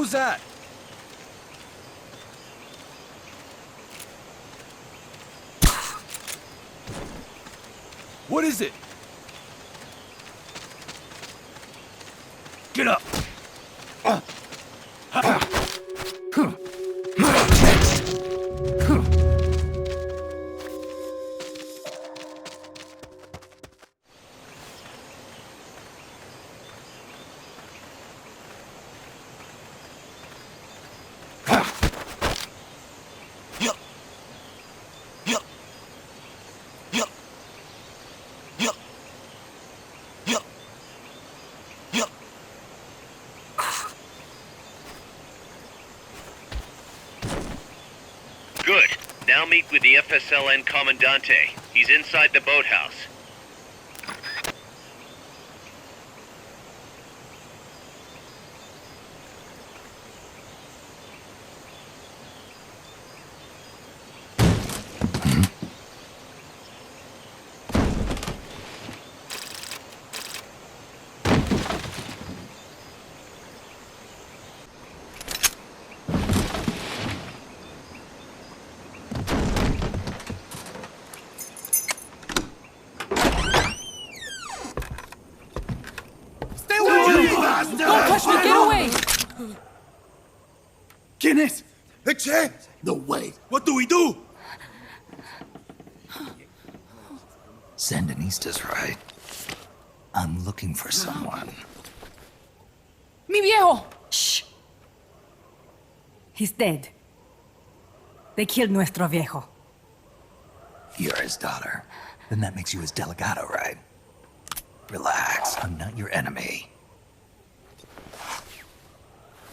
was that? What is it? Get up! Good. Now meet with the FSLN Commandante. He's inside the boathouse. Don't touch me! Get away! ¿Quién es? Che! No, wait. What do we do? Sandinista's right. I'm looking for someone. Mi viejo! Shh. He's dead. They killed nuestro viejo. You're his daughter. Then that makes you his delegado, right? Relax, I'm not your enemy.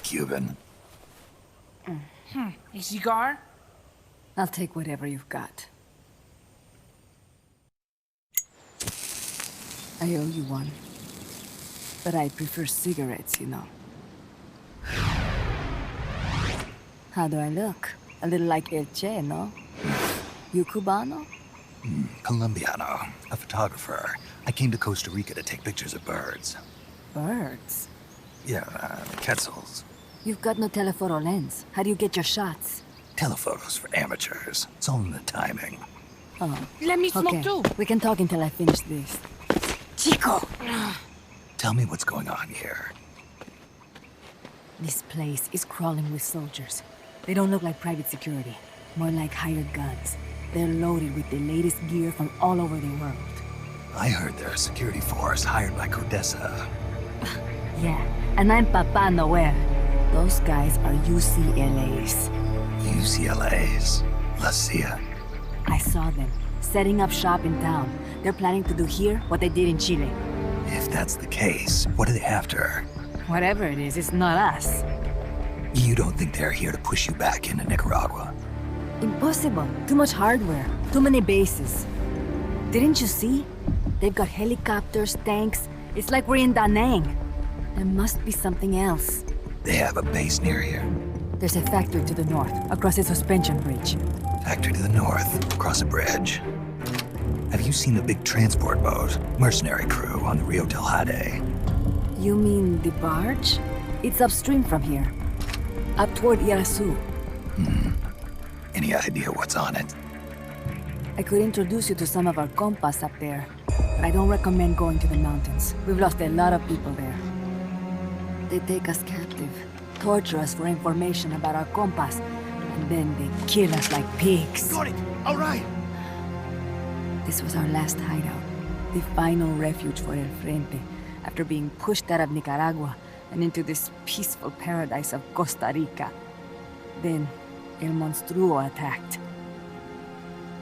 Cuban. A cigar? I'll take whatever you've got. I owe you one. But I prefer cigarettes, you know. How do I look? A little like El Che, no? You Cubano? Colombiano, a photographer. I came to Costa Rica to take pictures of birds. Birds? Yeah, quetzals. You've got no telephoto lens. How do you get your shots? Telephotos for amateurs. It's all in the timing. Oh, Let me smoke okay. too. We can talk until I finish this. Chico! Tell me what's going on here. This place is crawling with soldiers. They don't look like private security. More like hired guns. They're loaded with the latest gear from all over the world. I heard they're a security force hired by Codessa. Yeah, and I'm Papa Noel. Those guys are UCLA's. UCLA's. La CIA. I saw them, setting up shop in town. They're planning to do here what they did in Chile. If that's the case, what are they after? Whatever it is, it's not us. You don't think they're here to push you back into Nicaragua? Impossible. Too much hardware. Too many bases. Didn't you see? They've got helicopters, tanks. It's like we're in Da Nang. There must be something else. They have a base near here. There's a factory to the north, across a suspension bridge. Factory to the north, across a bridge. Have you seen the big transport boat? Mercenary crew on the Rio del Jade. You mean the barge? It's upstream from here. Up toward Irasu. Any idea what's on it? I could introduce you to some of our compas up there. But I don't recommend going to the mountains. We've lost a lot of people there. They take us captive, torture us for information about our compas, and then they kill us like pigs. Got it! All right! This was our last hideout, the final refuge for El Frente, after being pushed out of Nicaragua and into this peaceful paradise of Costa Rica. Then, El Monstruo attacked.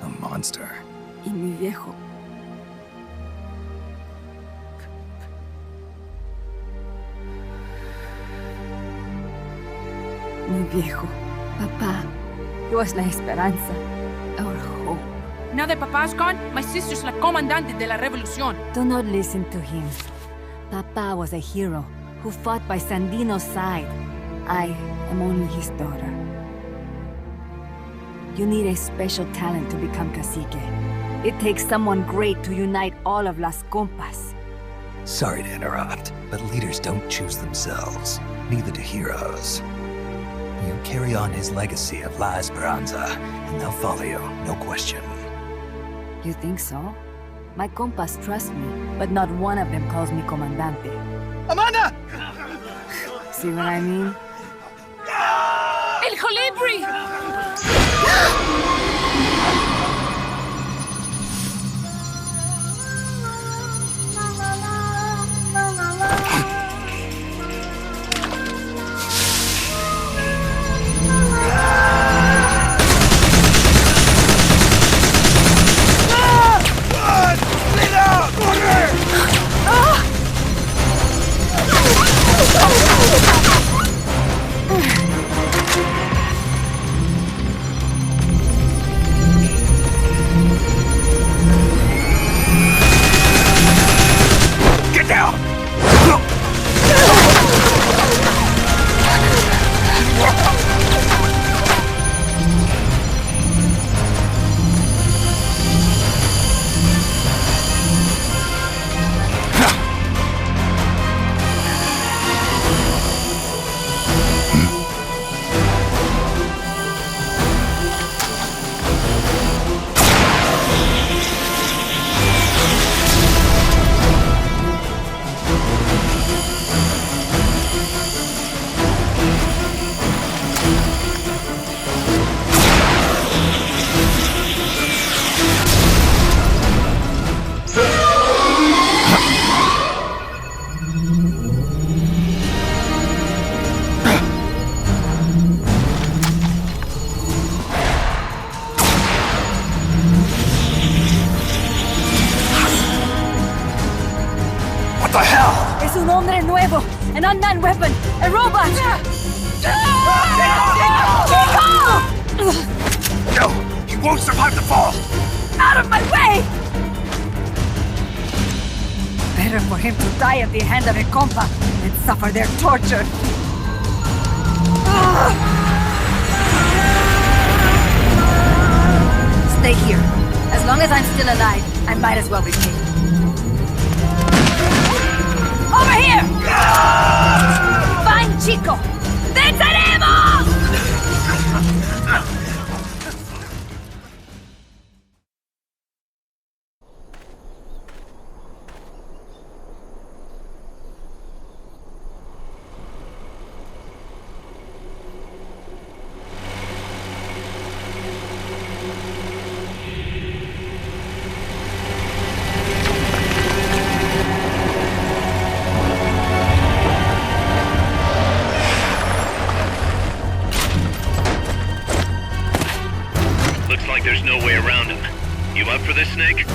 A monster. Y mi viejo. Mi viejo. Papá. He was la esperanza. Our hope. Now that Papa's gone, my sister's la comandante de la revolución. Do not listen to him. Papa was a hero who fought by Sandino's side. I am only his daughter. You need a special talent to become cacique. It takes someone great to unite all of Las Compas. Sorry to interrupt, but leaders don't choose themselves. Neither do heroes. carry on his legacy of La Esperanza, and they'll follow you, no question. You think so? My compas trust me, but not one of them calls me Comandante. Amanda! See what I mean? El Colibri! Get down! What the hell? Es un hombre nuevo, an unmanned weapon, a robot! No! He won't survive the fall! Out of my way! Better for him to die at the hand of a compa than suffer their torture. Stay here. As long as I'm still alive, I might as well be king. Over here! Fine, chico! ¡Venceremos! Looks like there's no way around him. You up for this, Snake?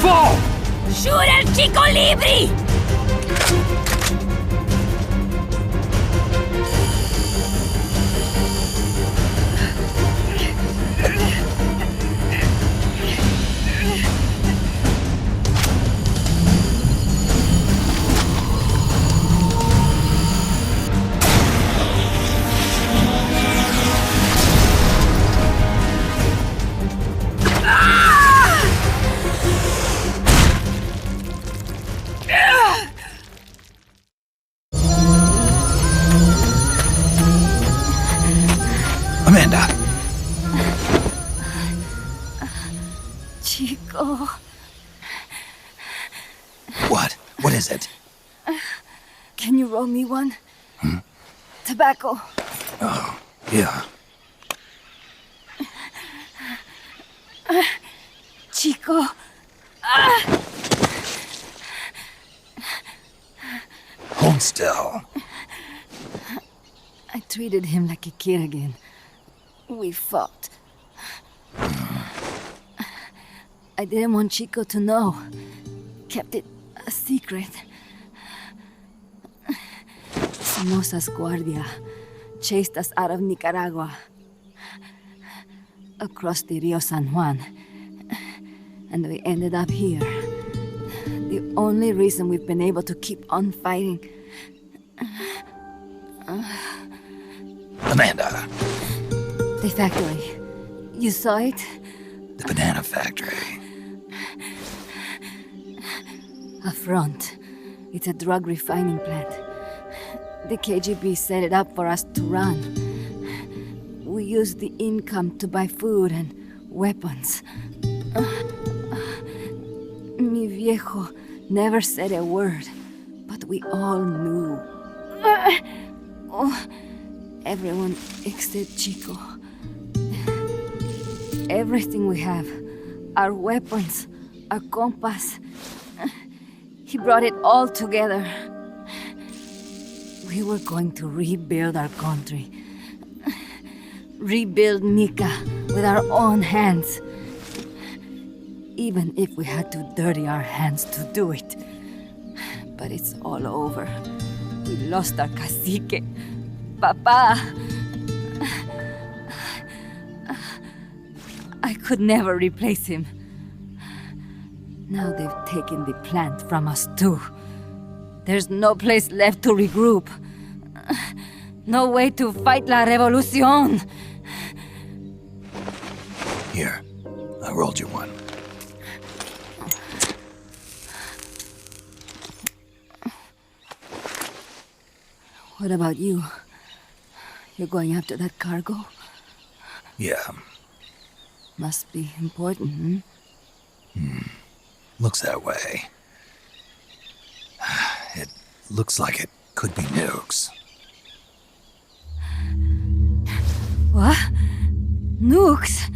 fall! Shoot el Chico Libri! Amanda! Chico. What? What is it? Can you roll me one? Tobacco. Oh, yeah. Chico. Hold still. I treated him like a kid again. We fought. I didn't want Chico to know. Kept it a secret. Somoza's Guardia chased us out of Nicaragua. Across the Rio San Juan. And we ended up here. The only reason we've been able to keep on fighting. Amanda! The factory. You saw it? The banana factory. A front. It's a drug refining plant. The KGB set it up for us to run. We used the income to buy food and weapons. Mi viejo never said a word, but we all knew. Everyone except Chico. Everything we have, our weapons, our compass, he brought it all together. We were going to rebuild our country. Rebuild Nika with our own hands. Even if we had to dirty our hands to do it. But it's all over. We lost our cacique. Papa. I could never replace him. Now they've taken the plant from us too. There's no place left to regroup. No way to fight la revolución. Here, I rolled you one. What about you? You're going after that cargo? Yeah, Must be important, looks that way. It looks like it could be nukes. What? Nukes?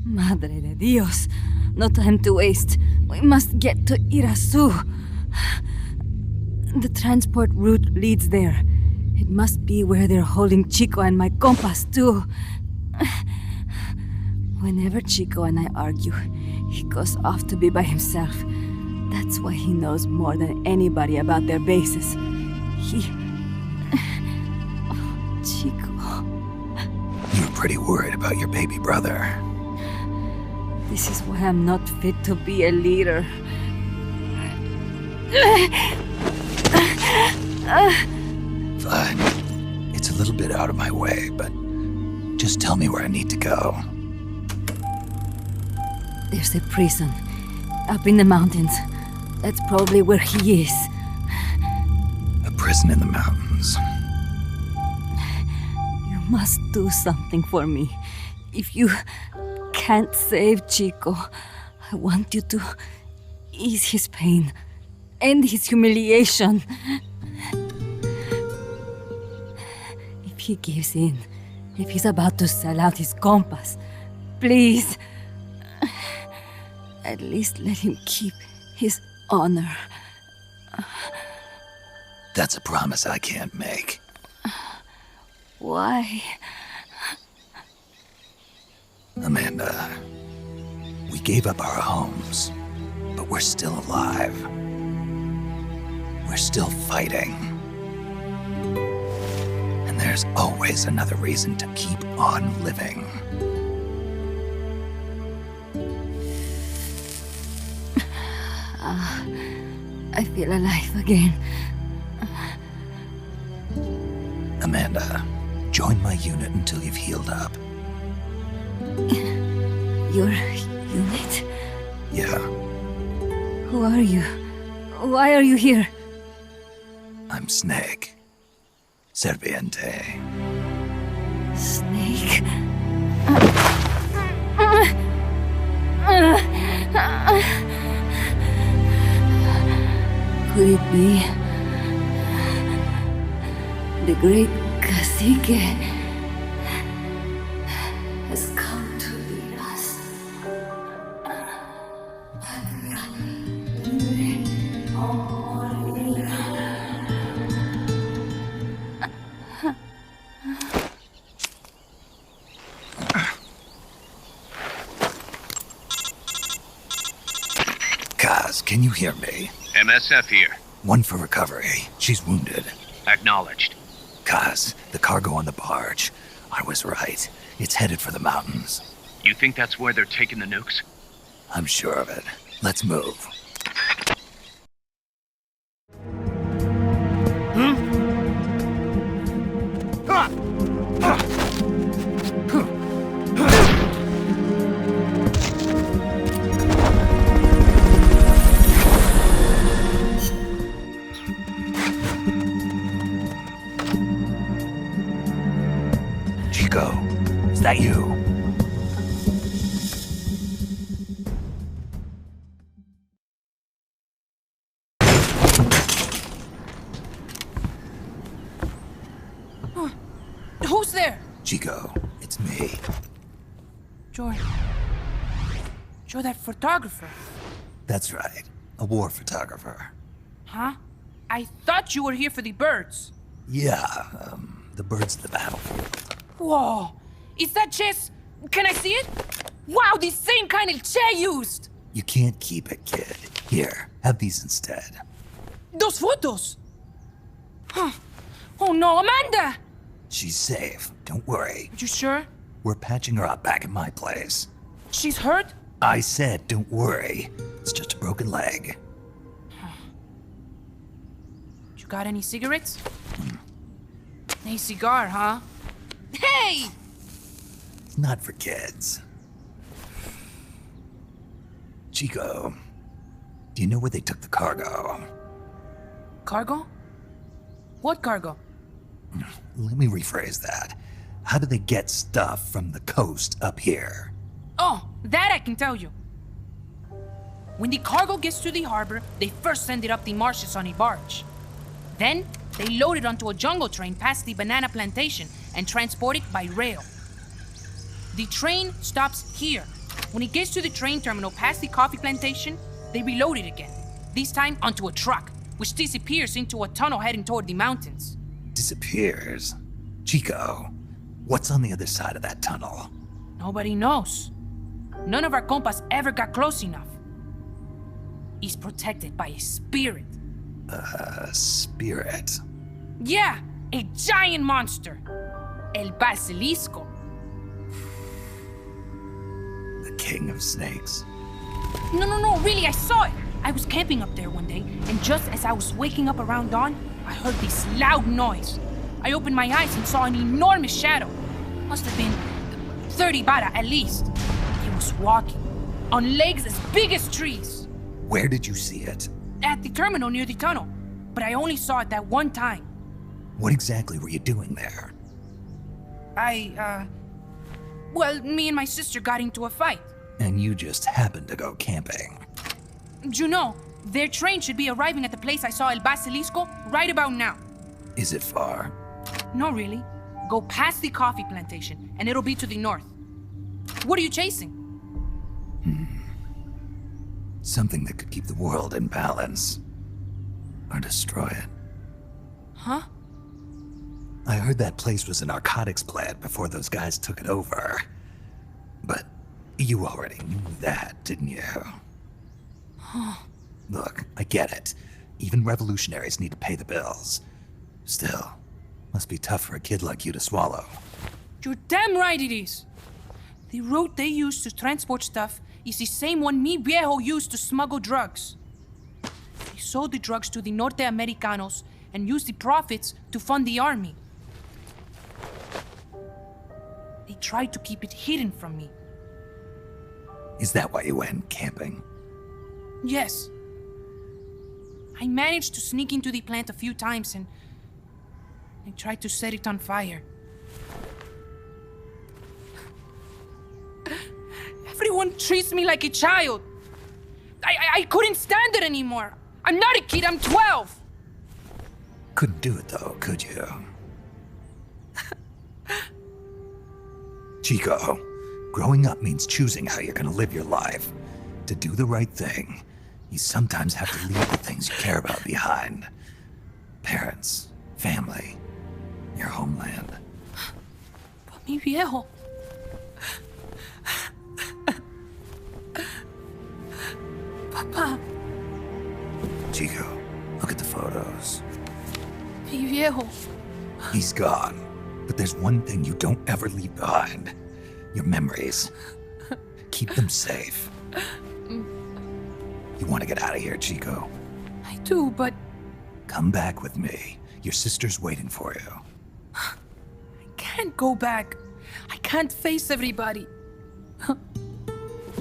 Madre de Dios. No time to waste. We must get to Irasu. The transport route leads there. It must be where they're holding Chico and my compas, too. Whenever Chico and I argue, he goes off to be by himself. That's why he knows more than anybody about their bases. Chico. You're pretty worried about your baby brother. This is why I'm not fit to be a leader. Fine. It's a little bit out of my way, but just tell me where I need to go. There's a prison up in the mountains. That's probably where he is. A prison in the mountains. You must do something for me. If you can't save Chico, I want you to ease his pain, end his humiliation. If he gives in, if he's about to sell out his compass, please, at least let him keep his honor. That's a promise I can't make. Why? Amanda, we gave up our homes, but we're still alive. We're still fighting. And there's always another reason to keep on living. I feel alive again. Amanda, join my unit until you've healed up. Your unit? Yeah, Who are you? Why are you here? I'm Snake. Serviente. Snake? Could it be the great cacique has come to lead us? Kaz, can you hear me? MSF here. One for recovery. She's wounded. Acknowledged. Kaz, the cargo on the barge. I was right. It's headed for the mountains. You think that's where they're taking the nukes? I'm sure of it. Let's move. Chico, is that you? Who's there? Chico, it's me. Joy. Joy, that photographer. That's right. A war photographer. Huh? I thought you were here for the birds. Yeah, the birds of the battlefield. Whoa. Is that chess? Can I see it? Wow, the same kind of chair used. You can't keep it, kid. Here, have these instead. Those photos. Huh. Oh no, Amanda! She's safe. Don't worry. You sure? We're patching her up back at my place. She's hurt? I said, don't worry. It's just a broken leg. You got any cigarettes? A cigar, huh? Hey! It's not for kids. Chico, do you know where they took the cargo? Cargo? What cargo? Let me rephrase that. How do they get stuff from the coast up here? Oh, that I can tell you. When the cargo gets to the harbor, they first send it up the marshes on a barge. Then, they load it onto a jungle train past the banana plantation and transport it by rail. The train stops here. When it gets to the train terminal past the coffee plantation, they reload it again, this time onto a truck, which disappears into a tunnel heading toward the mountains. Disappears? Chico, what's on the other side of that tunnel? Nobody knows. None of our compas ever got close enough. He's protected by a spirit. Spirit? Yeah, a giant monster. El Basilisco. The king of snakes. No, really, I saw it. I was camping up there one day, and just as I was waking up around dawn, I heard this loud noise. I opened my eyes and saw an enormous shadow. Must have been 30 bara at least. He was walking, on legs as big as trees. Where did you see it? At the terminal near the tunnel, but I only saw it that one time. What exactly were you doing there? Well, me and my sister got into a fight. And you just happened to go camping. You know, their train should be arriving at the place I saw El Basilisco right about now. Is it far? No, really. Go past the coffee plantation, and it'll be to the north. What are you chasing? Something that could keep the world in balance. Or destroy it. Huh? I heard that place was a narcotics plant before those guys took it over. But You already knew that, didn't you? Look, I get it. Even revolutionaries need to pay the bills. Still, must be tough for a kid like you to swallow. You're damn right it is. The route they use to transport stuff is the same one mi viejo used to smuggle drugs. They sold the drugs to the Norte Americanos and used the profits to fund the army. They tried to keep it hidden from me. Is that why you went camping? Yes. I managed to sneak into the plant a few times and I tried to set it on fire. Everyone treats me like a child. I couldn't stand it anymore. I'm not a kid, I'm 12. Couldn't do it though, could you? Chico, growing up means choosing how you're gonna live your life. To do the right thing, you sometimes have to leave the things you care about behind. Parents, family, your homeland. But mi viejo. Papa. Chico, look at the photos. Mi viejo. He's gone, but there's one thing you don't ever leave behind. Your memories. Keep them safe. You want to get out of here, Chico? I do, but Come back with me. Your sister's waiting for you. I can't go back. I can't face everybody.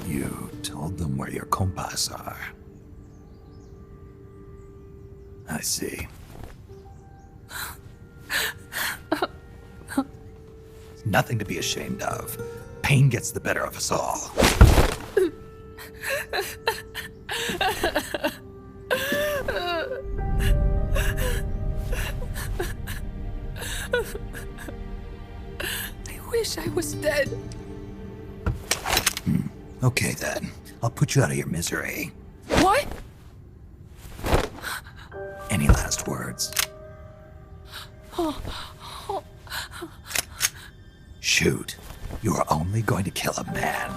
You told them where your compas are. I see. Nothing to be ashamed of. Pain gets the better of us all. I wish I was dead. Okay then. I'll put you out of your misery. What? Any last words? Shoot. You are only going to kill a man.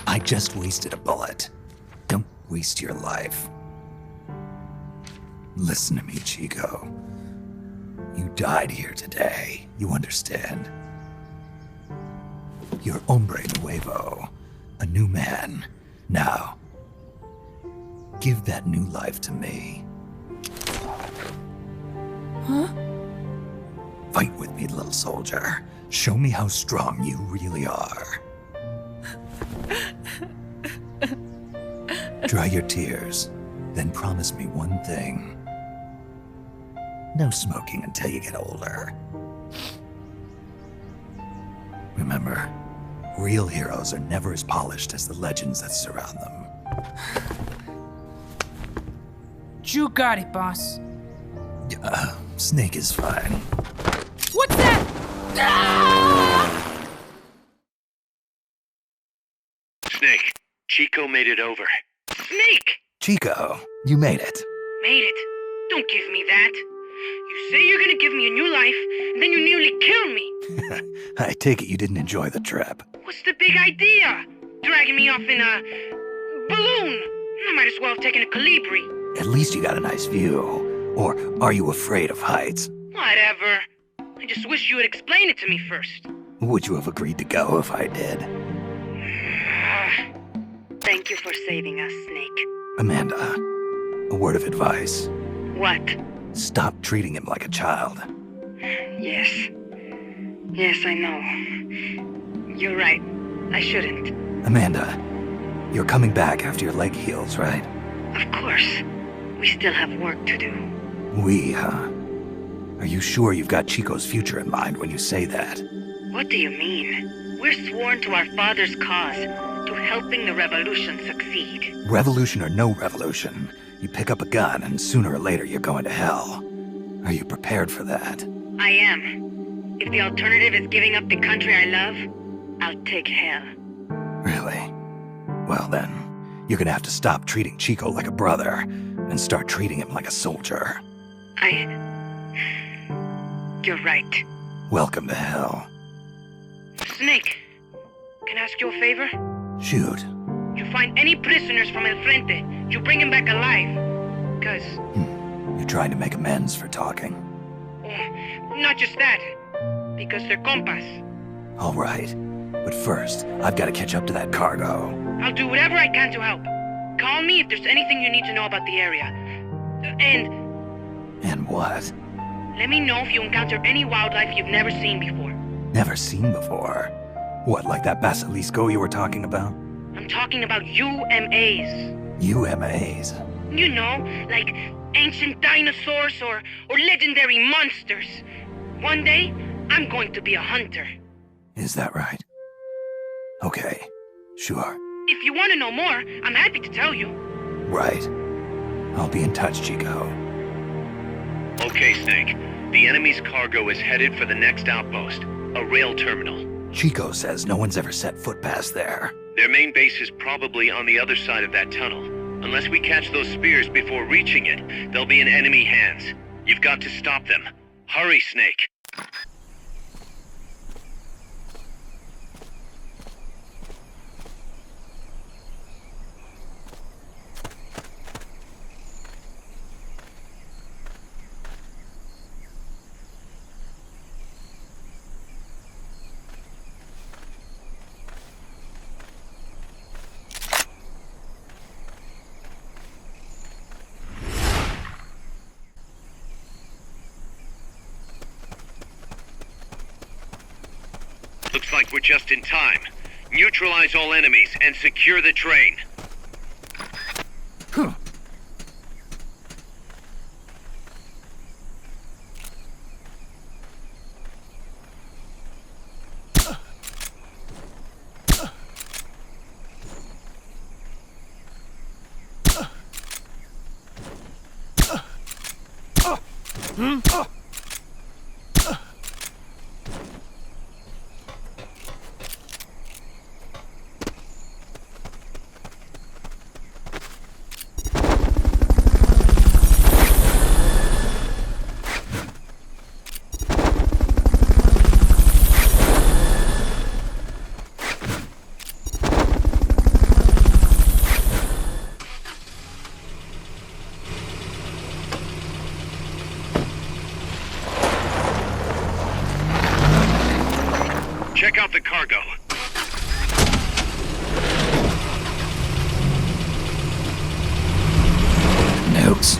I just wasted a bullet. Don't waste your life. Listen to me, Chico. You died here today. You understand? You're hombre nuevo. A new man. Now, give that new life to me. Huh? Fight with me, little soldier. Show me how strong you really are. Dry your tears, then promise me one thing. No smoking until you get older. Remember, real heroes are never as polished as the legends that surround them. You got it, boss. Snake is fine. What's that? Ah! Snake, Chico made it over. Snake! Chico, you made it. Made it. Don't give me that. You say you're gonna give me a new life, and then you nearly kill me. I take it you didn't enjoy the trip. What's the big idea? Dragging me off in a balloon. I might as well have taken a Calibri. At least you got a nice view. Or are you afraid of heights? Whatever. I just wish you would explain it to me first. Would you have agreed to go if I did? Thank you for saving us, Snake. Amanda, a word of advice. What? Stop treating him like a child. Yes. Yes, I know. You're right. I shouldn't. Amanda, you're coming back after your leg heals, right? Of course. We still have work to do. We, huh? Are you sure you've got Chico's future in mind when you say that? What do you mean? We're sworn to our father's cause, to helping the revolution succeed. Revolution or no revolution, you pick up a gun and sooner or later you're going to hell. Are you prepared for that? I am. If the alternative is giving up the country I love, I'll take hell. Really? Well then, You're gonna have to stop treating Chico like a brother and start treating him like a soldier. You're right. Welcome to hell. Snake, can I ask you a favor? Shoot. You find any prisoners from El Frente, you bring them back alive. Cause... You're trying to make amends for talking. Not just that. Because they're compas. All right. But first, I've got to catch up to that cargo. I'll do whatever I can to help. Call me if there's anything you need to know about the area. And what? Let me know if you encounter any wildlife you've never seen before. Never seen before? What, like that basilisco you were talking about? I'm talking about UMAs. UMAs? You know, like ancient dinosaurs or legendary monsters. One day, I'm going to be a hunter. Is that right? Okay, sure. If you want to know more, I'm happy to tell you. Right. I'll be in touch, Chico. Okay, Snake. The enemy's cargo is headed for the next outpost, a rail terminal. Chico says no one's ever set foot past there. Their main base is probably on the other side of that tunnel. Unless we catch those spears before reaching it, they'll be in enemy hands. You've got to stop them. Hurry, Snake. Looks like we're just in time. Neutralize all enemies and secure the train. Check out the cargo. Notes.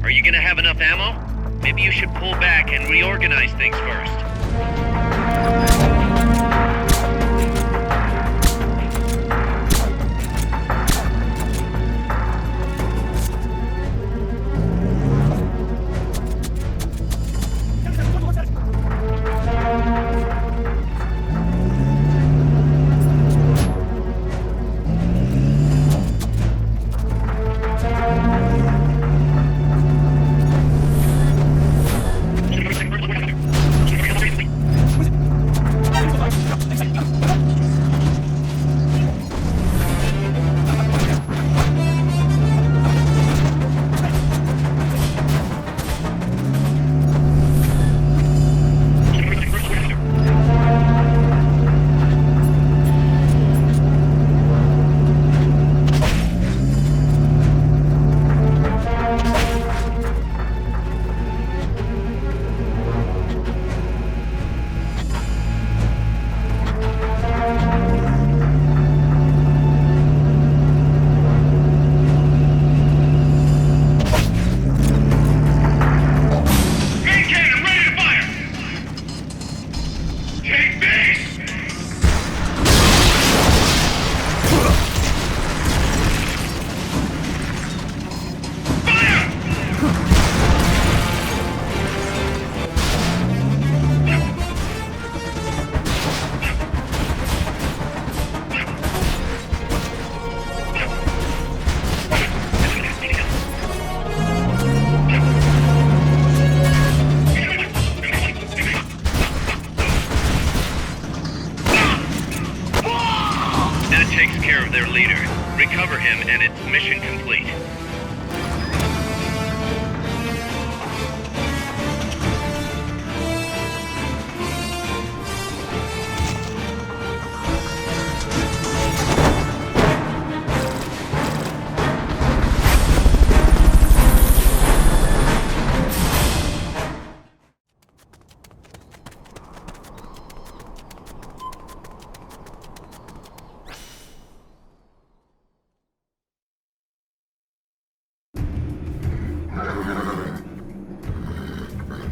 Are you gonna have enough ammo? Maybe you should pull back and reorganize things first. Mission complete.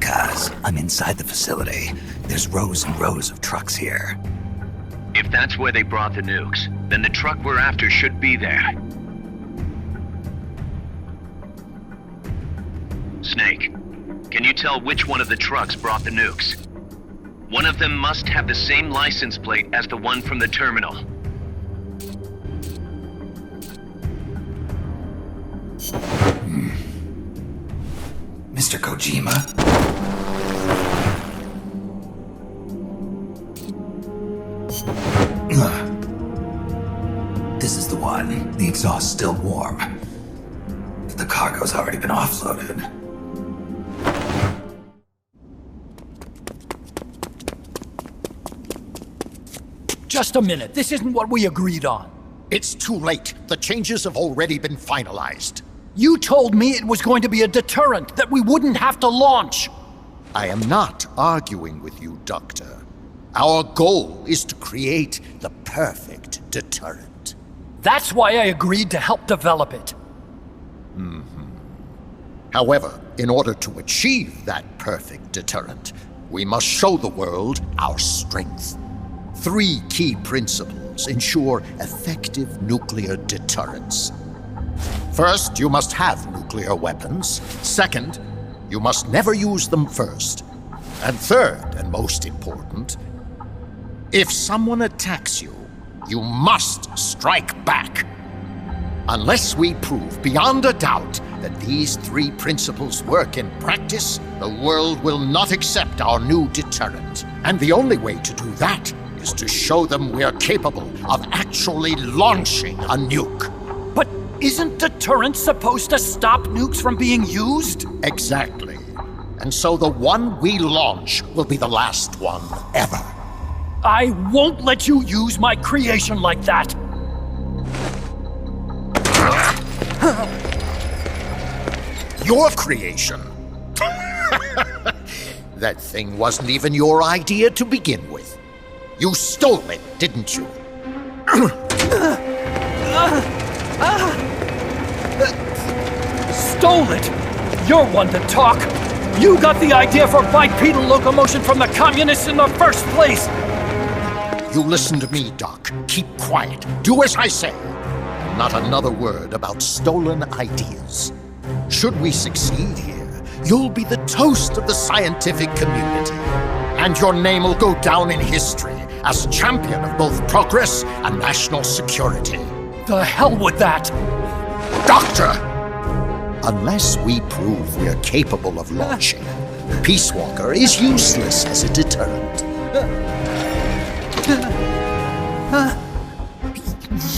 Guys, I'm inside the facility. There's rows and rows of trucks here. If that's where they brought the nukes, then the truck we're after should be there. Snake, can you tell which one of the trucks brought the nukes? One of them must have the same license plate as the one from the terminal. Mr. Kojima? This is the one. The exhaust's still warm. But the cargo's already been offloaded. Just a minute. This isn't what we agreed on. It's too late. The changes have already been finalized. You told me it was going to be a deterrent, that we wouldn't have to launch. I am not arguing with you, Doctor. Our goal is to create the perfect deterrent. That's why I agreed to help develop it. However, in order to achieve that perfect deterrent, we must show the world our strength. 3 key principles ensure effective nuclear deterrence. First, you must have nuclear weapons. Second, you must never use them first. And third, and most important, if someone attacks you, you must strike back. Unless we prove beyond a doubt that these 3 principles work in practice, the world will not accept our new deterrent. And the only way to do that is to show them we are capable of actually launching a nuke. But isn't deterrence supposed to stop nukes from being used? Exactly. And so the one we launch will be the last one ever. I won't let you use my creation like that. Your creation? That thing wasn't even your idea to begin with. You stole it, didn't you? Stole it? You're one to talk. You got the idea for bipedal locomotion from the communists in the first place. You listen to me, Doc. Keep quiet. Do as I say. Not another word about stolen ideas. Should we succeed here, you'll be the toast of the scientific community. And your name will go down in history as champion of both progress and national security. The hell with that! Doctor! Unless we prove we're capable of launching, Peace Walker is useless as a deterrent.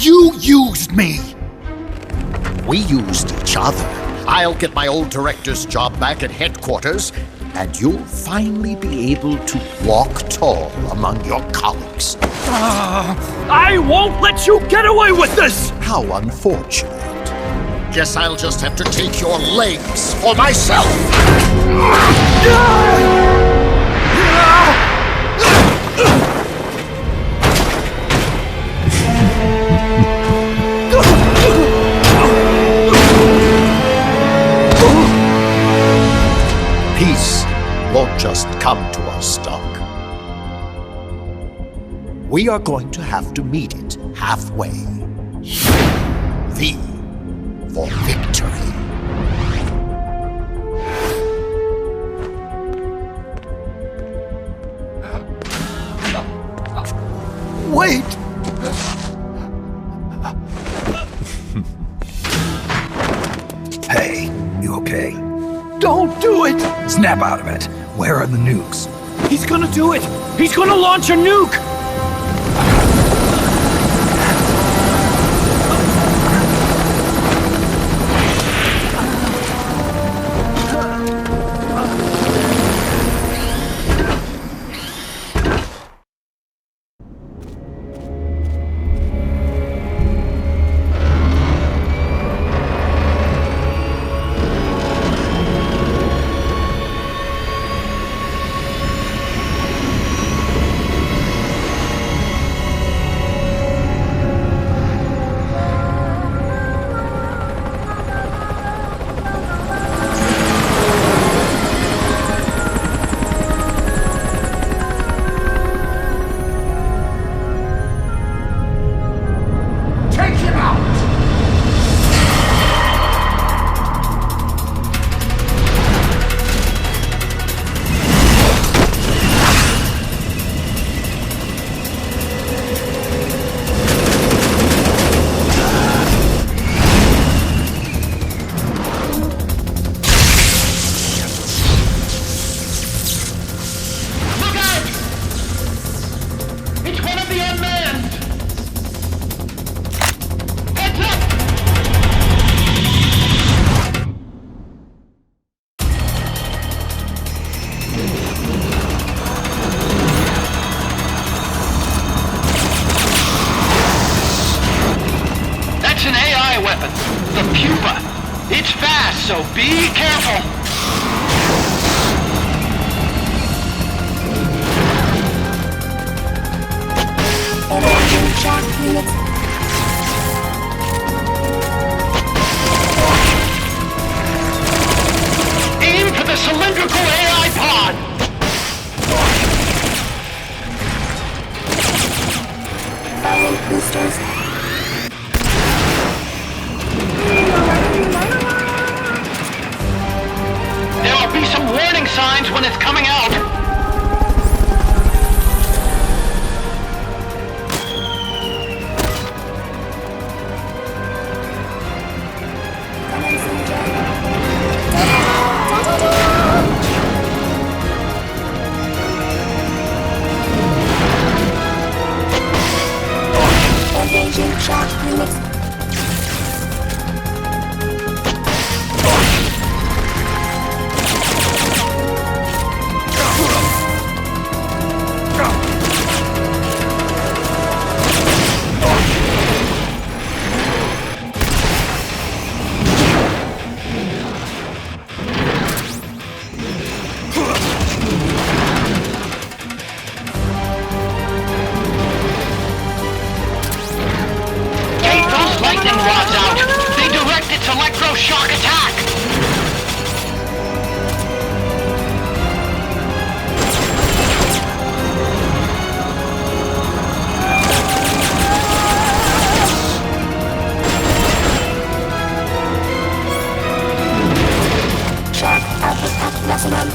You used me! We used each other. I'll get my old director's job back at headquarters, and you'll finally be able to walk tall among your colleagues. I won't let you get away with this! How unfortunate. Guess I'll just have to take your legs for myself! Peace won't just come to us, Doc. We are going to have to meet it halfway. V for victory. Wait! Hey, you okay? Don't do it! Snap out of it. Where are the nukes? He's gonna do it! He's gonna launch a nuke! the pupa. It's fast, so be careful. Aim for the cylindrical AI pod. Boosters. There will be some warning signs when it's coming out. Engaging shock units. Lightning rods out! They direct its electroshock attack! Shock output at maximum.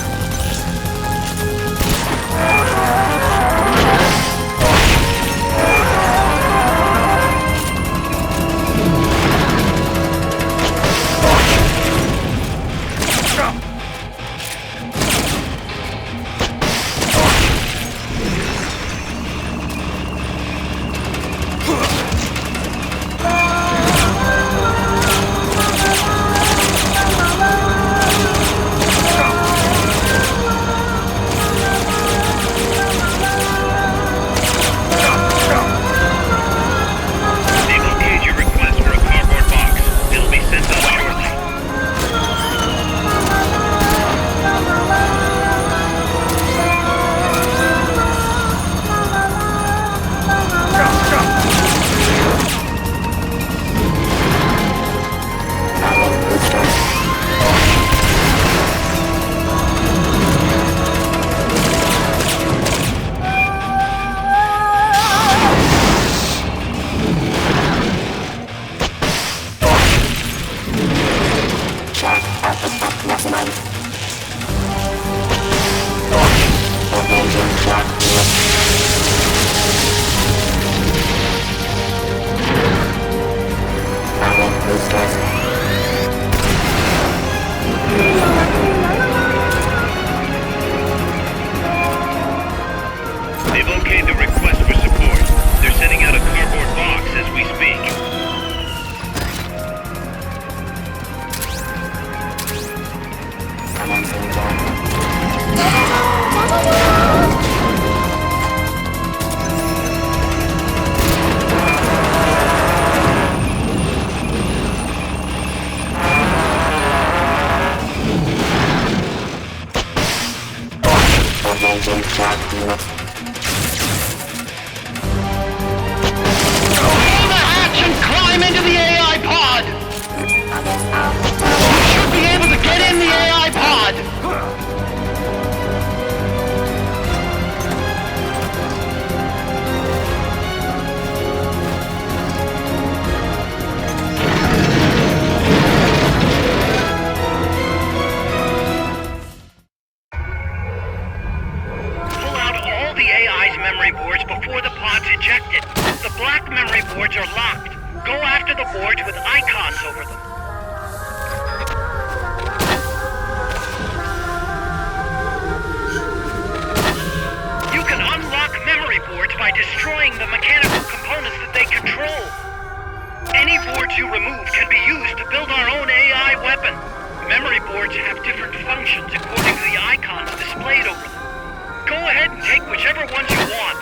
They've okayed the request for support. They're sending out a cardboard box as we speak. Pull the hatch and climb into the AI pod! You should be able to get in the AI pod! Pull out all the AI's memory boards before the pod's ejected. The black memory boards are locked. Go after the boards with icons over them. You can unlock memory boards by destroying the mechanical components that they control. Any boards you remove can be used to build our own AI weapon. Memory boards have different functions according to the icons displayed over them. Go ahead and take whichever ones you want.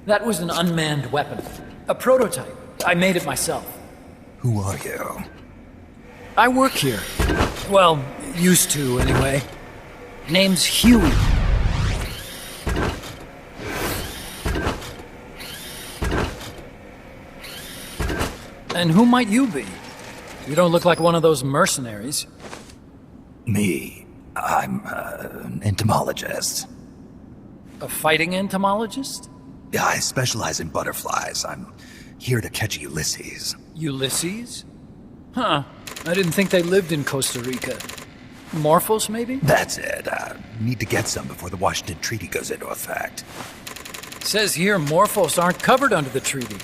That was an unmanned weapon. A prototype. I made it myself. Who are you? I work here. Well, used to, anyway. Name's Huey. And who might you be? You don't look like one of those mercenaries. Me. I'm an entomologist. A fighting entomologist? Yeah, I specialize in butterflies. I'm here to catch Ulysses. Ulysses? Huh. I didn't think they lived in Costa Rica. Morphos, maybe? That's it. Need to get some before the Washington Treaty goes into effect. Says here Morphos aren't covered under the treaty.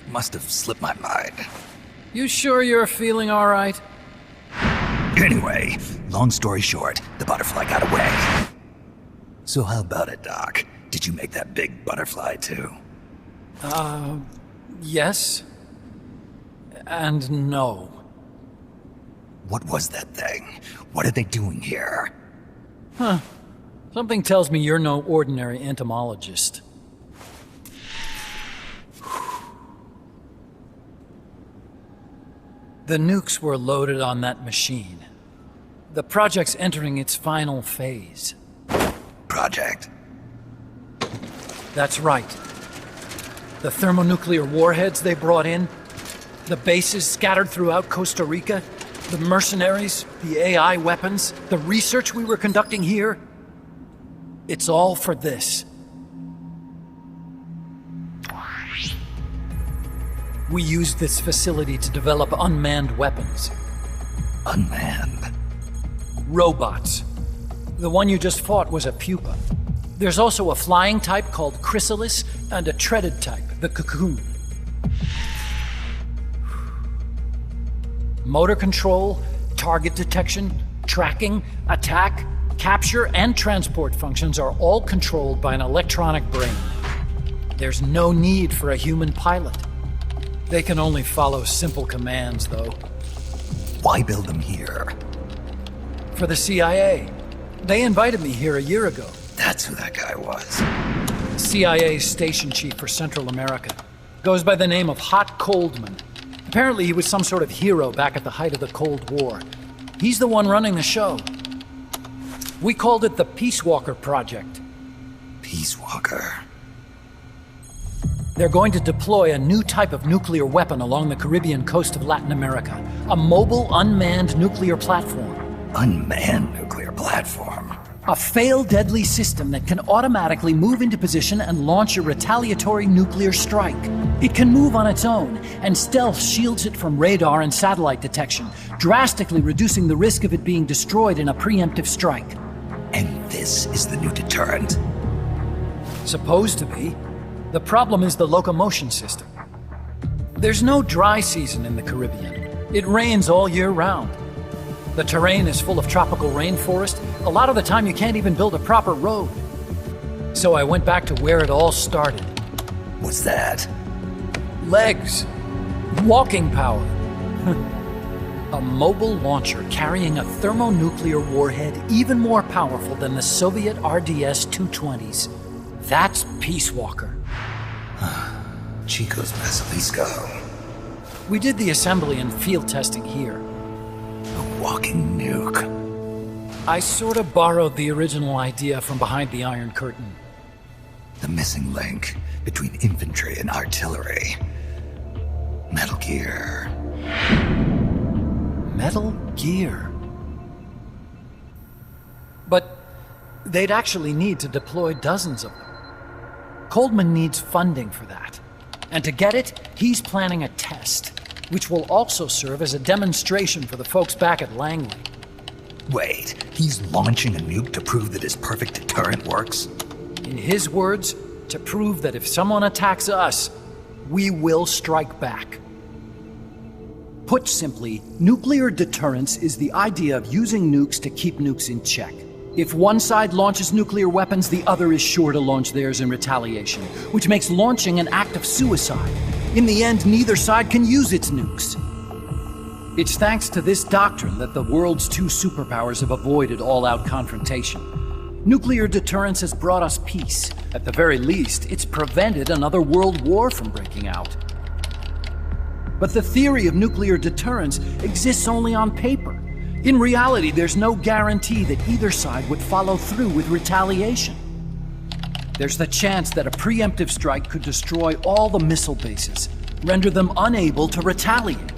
Must have slipped my mind. You sure you're feeling all right? Anyway, long story short, the butterfly got away. So how about it, Doc? Did you make that big butterfly too? Yes. And no. What was that thing? What are they doing here? Huh. Something tells me you're no ordinary entomologist. The nukes were loaded on that machine. The project's entering its final phase. Project? That's right. The thermonuclear warheads they brought in, the bases scattered throughout Costa Rica, the mercenaries, the AI weapons, the research we were conducting here. It's all for this. We used this facility to develop unmanned weapons. Unmanned? Robots. The one you just fought was a pupa. There's also a flying type called Chrysalis and a treaded type, the Cocoon. Motor control, target detection, tracking, attack, capture, and transport functions are all controlled by an electronic brain. There's no need for a human pilot. They can only follow simple commands, though. Why build them here? For the CIA. They invited me here a year ago. That's who that guy was. CIA's station chief for Central America. Goes by the name of Hot Coldman. Apparently he was some sort of hero back at the height of the Cold War. He's the one running the show. We called it the Peace Walker Project. Peace Walker? They're going to deploy a new type of nuclear weapon along the Caribbean coast of Latin America. A mobile, unmanned nuclear platform. Unmanned nuclear platform? A fail-deadly system that can automatically move into position and launch a retaliatory nuclear strike. It can move on its own, and stealth shields it from radar and satellite detection, drastically reducing the risk of it being destroyed in a preemptive strike. And this is the new deterrent? Supposed to be. The problem is the locomotion system. There's no dry season in the Caribbean. It rains all year round. The terrain is full of tropical rainforest. A lot of the time you can't even build a proper road. So I went back to where it all started. What's that? Legs. Walking power. A mobile launcher carrying a thermonuclear warhead even more powerful than the Soviet RDS-220s. That's Peace Walker. Chico's Basilisco. We did the assembly and field testing here. A walking nuke. I sort of borrowed the original idea from behind the Iron Curtain. The missing link between infantry and artillery. Metal Gear. Metal Gear. But they'd actually need to deploy dozens of them. Coldman needs funding for that. And to get it, he's planning a test, which will also serve as a demonstration for the folks back at Langley. Wait, he's launching a nuke to prove that his perfect deterrent works? In his words, to prove that if someone attacks us, we will strike back. Put simply, nuclear deterrence is the idea of using nukes to keep nukes in check. If one side launches nuclear weapons, the other is sure to launch theirs in retaliation, which makes launching an act of suicide. In the end, neither side can use its nukes. It's thanks to this doctrine that the world's two superpowers have avoided all-out confrontation. Nuclear deterrence has brought us peace. At the very least, it's prevented another world war from breaking out. But the theory of nuclear deterrence exists only on paper. In reality, there's no guarantee that either side would follow through with retaliation. There's the chance that a preemptive strike could destroy all the missile bases, render them unable to retaliate.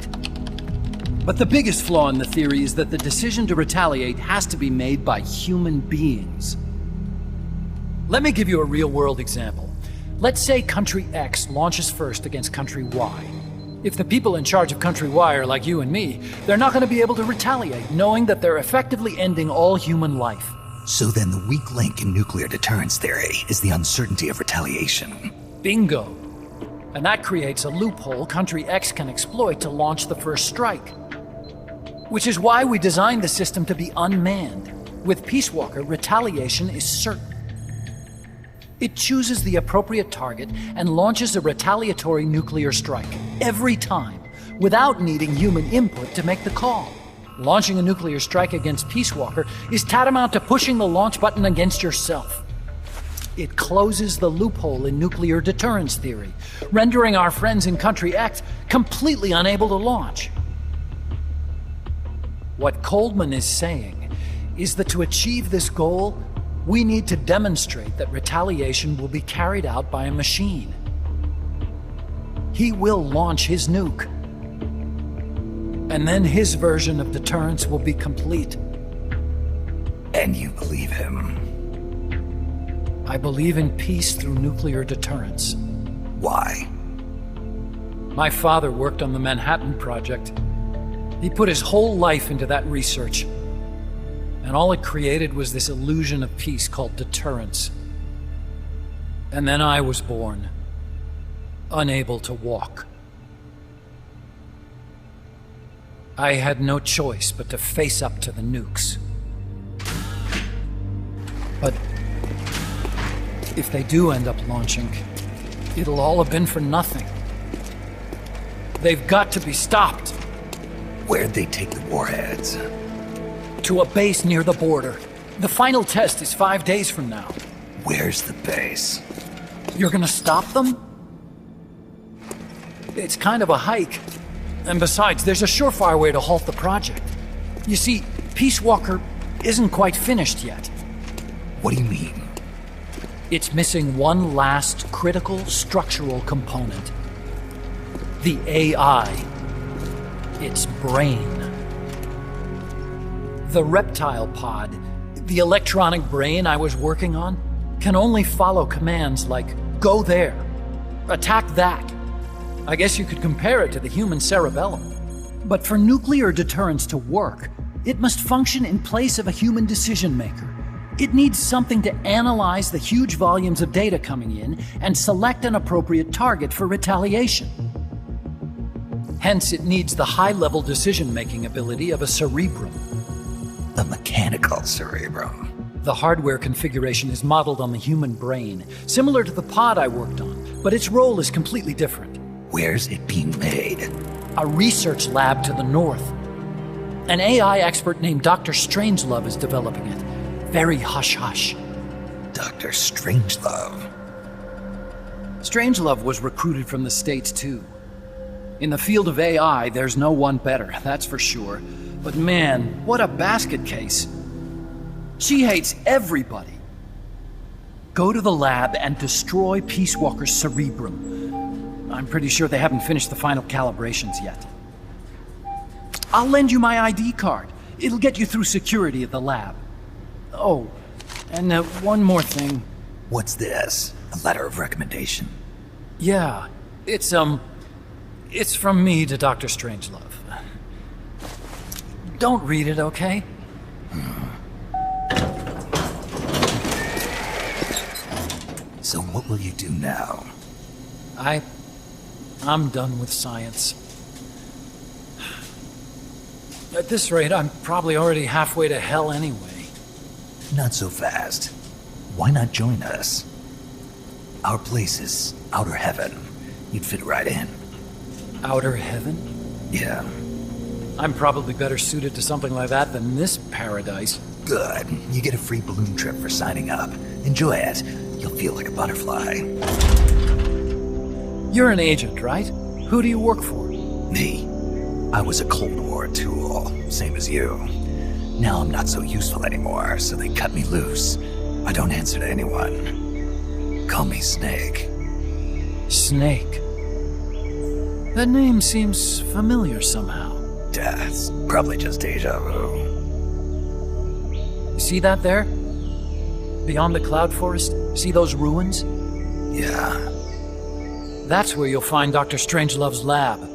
But the biggest flaw in the theory is that the decision to retaliate has to be made by human beings. Let me give you a real-world example. Let's say Country X launches first against Country Y. If the people in charge of Country Y are like you and me, they're not going to be able to retaliate, knowing that they're effectively ending all human life. So then the weak link in nuclear deterrence theory is the uncertainty of retaliation. Bingo. And that creates a loophole Country X can exploit to launch the first strike. Which is why we designed the system to be unmanned. With Peace Walker, retaliation is certain. It chooses the appropriate target and launches a retaliatory nuclear strike every time, without needing human input to make the call. Launching a nuclear strike against Peace Walker is tantamount to pushing the launch button against yourself. It closes the loophole in nuclear deterrence theory, rendering our friends in Country X completely unable to launch. What Coldman is saying is that to achieve this goal, we need to demonstrate that retaliation will be carried out by a machine. He will launch his nuke. And then his version of deterrence will be complete. And you believe him? I believe in peace through nuclear deterrence. Why? My father worked on the Manhattan Project. He put his whole life into that research. And all it created was this illusion of peace called deterrence. And then I was born, unable to walk. I had no choice but to face up to the nukes. But if they do end up launching, it'll all have been for nothing. They've got to be stopped. Where'd they take the warheads? To a base near the border. The final test is 5 days from now. Where's the base? You're gonna stop them? It's kind of a hike. And besides, there's a surefire way to halt the project. You see, Peace Walker isn't quite finished yet. What do you mean? It's missing one last critical structural component. The AI. Its brain. The reptile pod, the electronic brain I was working on, can only follow commands like, go there, attack that. I guess you could compare it to the human cerebellum. But for nuclear deterrence to work, it must function in place of a human decision maker. It needs something to analyze the huge volumes of data coming in and select an appropriate target for retaliation. Hence, it needs the high-level decision-making ability of a cerebrum. A mechanical cerebrum. The hardware configuration is modeled on the human brain, similar to the pod I worked on, but its role is completely different. Where's it being made? A research lab to the north. An AI expert named Dr. Strangelove is developing it. Very hush-hush. Dr. Strangelove? Strangelove was recruited from the States, too. In the field of AI, there's no one better, that's for sure. But man, what a basket case. She hates everybody. Go to the lab and destroy Peace Walker's cerebrum. I'm pretty sure they haven't finished the final calibrations yet. I'll lend you my ID card. It'll get you through security at the lab. Oh, and one more thing. What's this? A letter of recommendation? Yeah, it's from me to Dr. Strangelove. Don't read it, okay? So what will you do now? I'm done with science. At this rate, I'm probably already halfway to hell anyway. Not so fast. Why not join us? Our place is outer heaven. You'd fit right in. Outer heaven? Yeah. I'm probably better suited to something like that than this paradise. Good. You get a free balloon trip for signing up. Enjoy it. You'll feel like a butterfly. You're an agent, right? Who do you work for? Me? I was a Cold War tool, same as you. Now I'm not so useful anymore, so they cut me loose. I don't answer to anyone. Call me Snake. Snake. That name seems familiar somehow. That's probably just deja vu. You see that there? Beyond the cloud forest? See those ruins? Yeah. That's where you'll find Dr. Strangelove's lab.